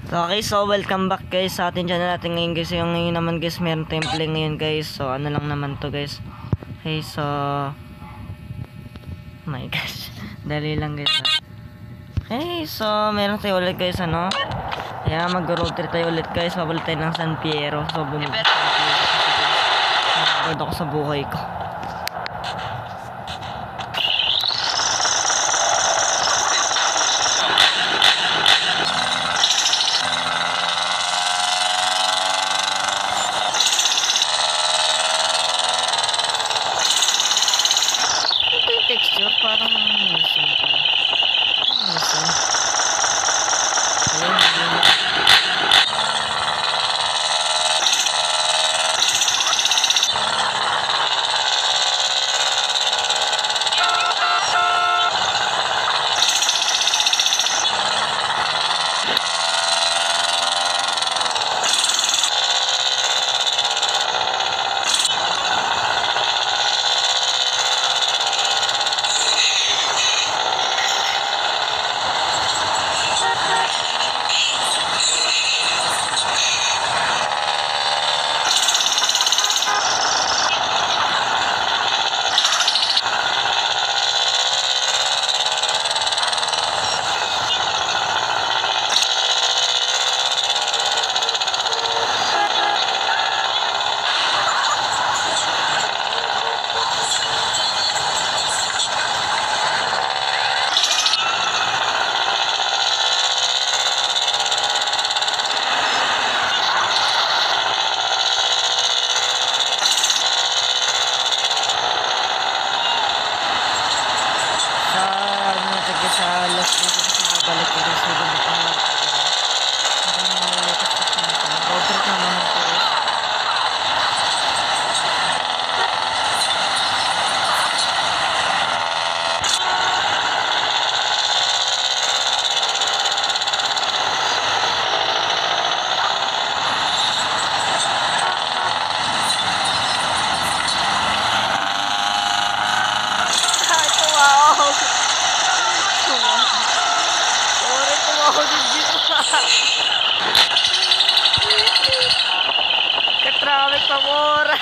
Okay, so welcome back guys sa ating channel natin ngayon guys. Yung ngayon naman guys, meron tayong play ngayon guys. So ano lang naman to guys. Okay, so my gosh. Dali lang guys. Okay, so meron tayo ulit guys ano. Kaya mag-road trip tayo ulit guys. Papalit tayo ng San Piero. So bumili ako sa buhay ko. Texture parang musim pa. Musim. Balik ko guys, ka-traffic pa mura.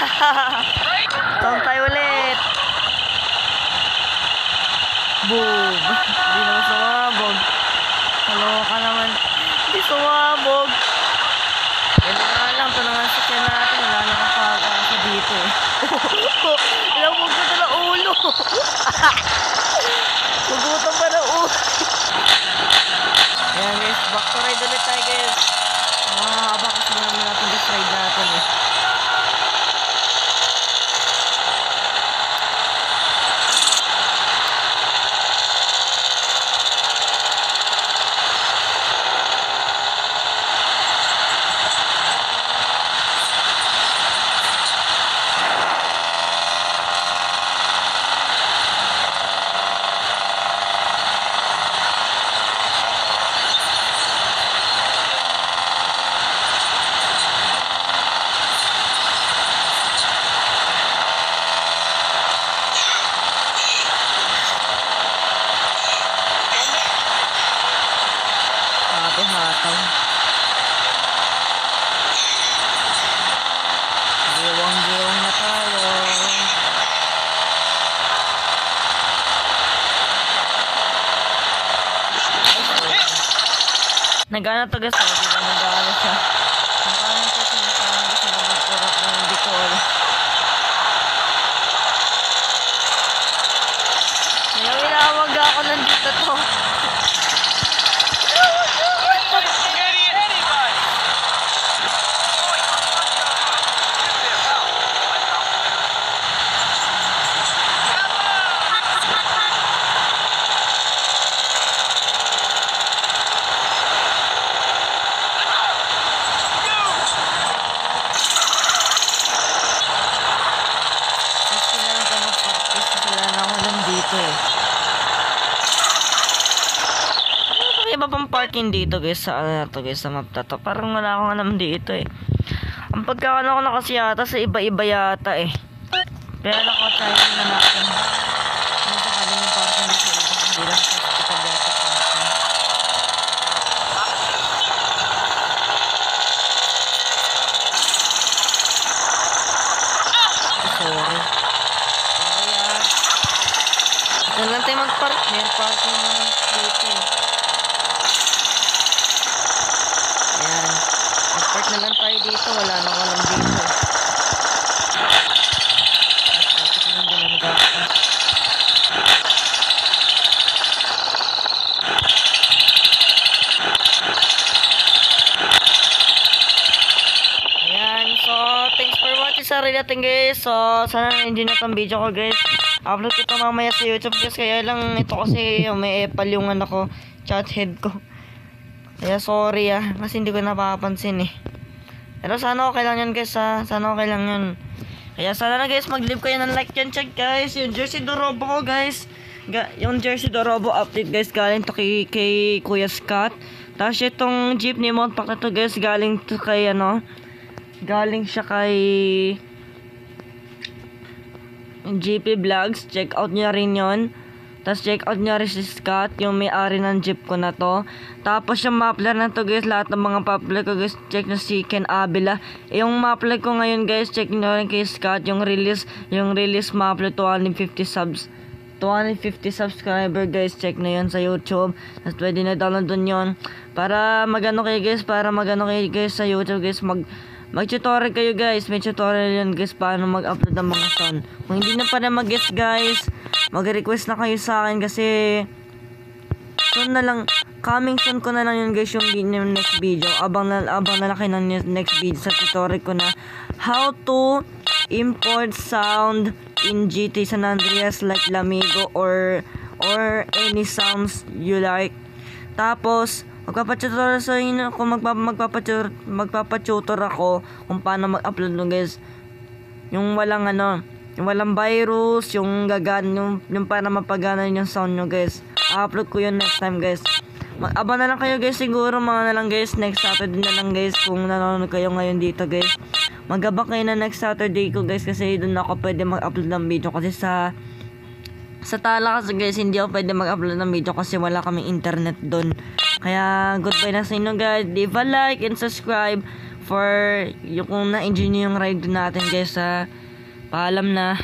Tawag tayo ulit. Boom. Hindi naman sumabog. Kaloka naman. Hindi sumabog. Yan na lang. Ito na nga sakyan natin. Wala na kapag-asa dito eh. Ilabog ko ito na ulo. Hugutan pa na ulo. Ayan guys. Back to ride ulit tayo guys. Mahaba kasi naman natin guys ride natin eh. Hataw. Giwang-giwang na tayo. Nagana to guys. Nagana siya. Nagana siya sinasama gusto na magkurap ng Bicol. Nawinawag ako nandito to. Iba pang parking dito guys sa ano to guys sa map na to. Parang wala akong alam dito eh. Ang pagkakano ko na kasi yata sa iba-iba yata eh. Kaya naka-try na natin. Ano sa kaling yung parking dito iba. Hindi lang sa hospital yata parking. tayo mag-park. May parking naman dito eh. Ayan. Mag-park na lang tayo dito. Wala nang alam dito. Ayan. So, thanks for watching sa rin natin guys. So, sana na-enjoy na itong video ko guys. Upload ko ito mamaya sa YouTube guys. Kaya lang ito kasi may epal yung ko. Chat head ko. Kaya sorry kasi hindi ko napapansin eh. Pero sana okay lang yan guys sana okay lang yan. Kaya sana na guys mag-leave kayo ng like dyan. Check guys yung Jersey Dorobo ko guys. Yung Jersey Dorobo update guys galing to kay Kuya Scott. Tapos itong jeepney mount pack na to guys galing to kay galing siya kay GP Vlogs. Check out nyo rin yun. Tapos check out nyo rin si Scott, yung may-ari ng jeep ko na to. Tapos yung muffler na to guys, lahat ng mga muffler ko guys, check nyo si Ken Abila. Yung muffler ko ngayon guys, check nyo rin kay Scott, yung release muffler, 250 subscriber guys, check na yun sa YouTube. Tapos pwede na download dun yun. Para magano kayo guys sa YouTube guys, mag-tutorial kayo guys. May tutorial yun guys paano mag-upload ng mga sound. Kung hindi na pa na mag-guess guys, mag-request na kayo sa akin kasi soon na lang, coming soon ko na lang yun guys yung next video. Abang na lang kayo ng next video sa tutorial ko na how to import sound in GT San Andreas like Lamigo or any sounds you like. Tapos magpapatutor sa inyo kung magpapatutor ako kung paano mag-upload no guys. Yung walang yung walang virus, yung gagan, yung para mapagana yung sound nyo guys. I-upload ko yun next time guys. Mag-aba na lang kayo guys siguro mga na lang guys. Next Saturday na lang guys kung nanonood kayo ngayon dito guys. Mag-aba kayo na next Saturday ko guys kasi doon ako pwede mag-upload ng video kasi sa Tala kasi guys hindi ako pwede mag-upload ng video kasi wala kaming internet doon. Kaya goodbye na sa inyo guys. Leave a like and subscribe for yung kung na-enjoy nyo yung ride natin guys. Paalam na.